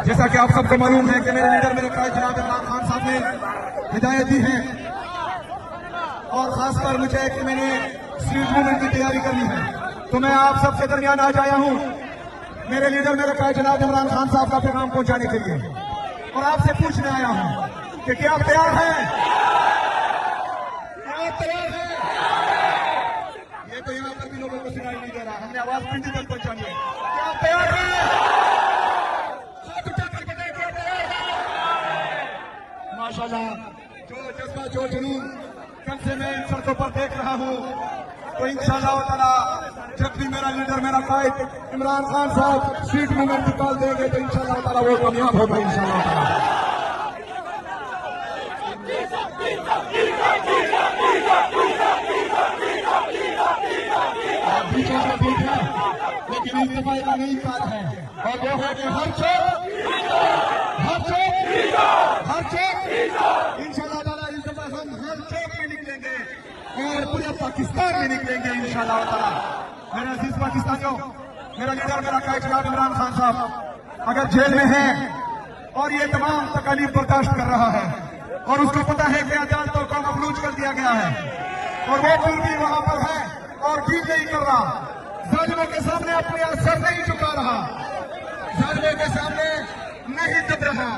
جیسا کہ آپ سب کو معلوم ہے کہ میرے لیڈر میرے قائد جناب عمران خان صاحب نے ہدایت دی ہے اور خاص کر مجھے کہ میں نے اسٹریٹ موومنٹ کی تیاری کرنی ہے، تو میں آپ سب کے درمیان آج آیا ہوں میرے لیڈر میرے قائد جناب عمران خان صاحب کا پیغام پہنچانے کے لیے، اور آپ سے پوچھنے آیا ہوں کہ کیا آپ تیار ہیں؟ یہ تو یہاں پر بھی لوگوں کو سنائی نہیں دے رہا، ہم نے آواز پنڈی تک پہنچانی ہے، کیا آپ تیار ہیں؟ ماشاءاللہ جو جذبہ جو جنون کل سے میں ان سڑکوں پر دیکھ رہا ہوں، تو انشاءاللہ تعالیٰ جب بھی میرا لیڈر میرا قائد عمران خان صاحب سیٹ موومنٹ نکال دیں گے تو انشاءاللہ تعالیٰ وہ کامیاب ہوگا انشاءاللہ تعالیٰ۔ بیچوں سے ٹھیک ہے لیکن استعفا کا نہیں کام ہے، اور وہ ہے کہ ہر چوک انشاءاللہ تعالیٰ اس دفعہ ہم ہر چوک میں نکلیں گے اور پورے پاکستان میں نکلیں گے انشاءاللہ تعالیٰ۔ میرے عزیز پاکستانیوں، میرا لیڈر میرا قائد جناب عمران خان صاحب اگر جیل میں ہے اور یہ تمام تکالیف برداشت کر رہا ہے اور اس کو پتا ہے کہ عدالتوں کو مفلوج کر دیا گیا ہے اور وہ پھر بھی وہاں پر ہے اور ٹھیک نہیں کر رہا، ظالموں کے سامنے اپنے سر نہیں جھکا رہا، ظالموں کے سامنے نہیں دب رہا،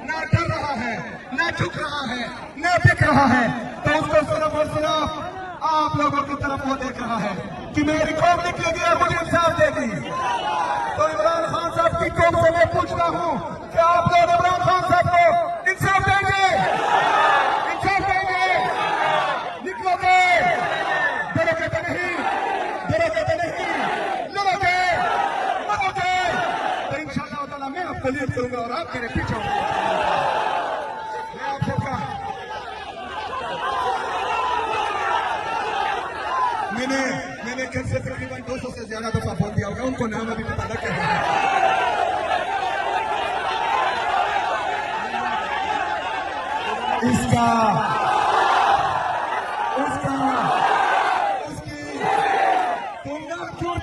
نہ ڈر رہا ہے، نہ جھک رہا ہے، نہ دکھ رہا ہے، تو اس کو صرف اور صرف آپ لوگوں کی طرف وہ دیکھ رہا ہے کہ میری قوم نکلے گی اور مجھے انصاف دے گی۔ تو عمران خان صاحب کی قوم سے میں پوچھتا ہوں کہ آپ لوگ عمران خان صاحب کو انصاف دیں گے؟ انصاف دیں گے؟ نکلو گے؟ ڈرو گے تو نہیں؟ ڈرو گے تو نہیں؟ لڑو گے؟ مرو گے؟ تو انشاءاللہ تعالیٰ میں آپ کو لیڈ کروں گا اور آپ میرے پیچھے ہوں گے۔ میں آپ سب کا میں نے کل سے تقریباً 200 سے زیادہ دفعہ بول دیا ہوگا، ان کو نام ابھی پتہ لگ گیا ہے۔ اس کی تم نام کیوں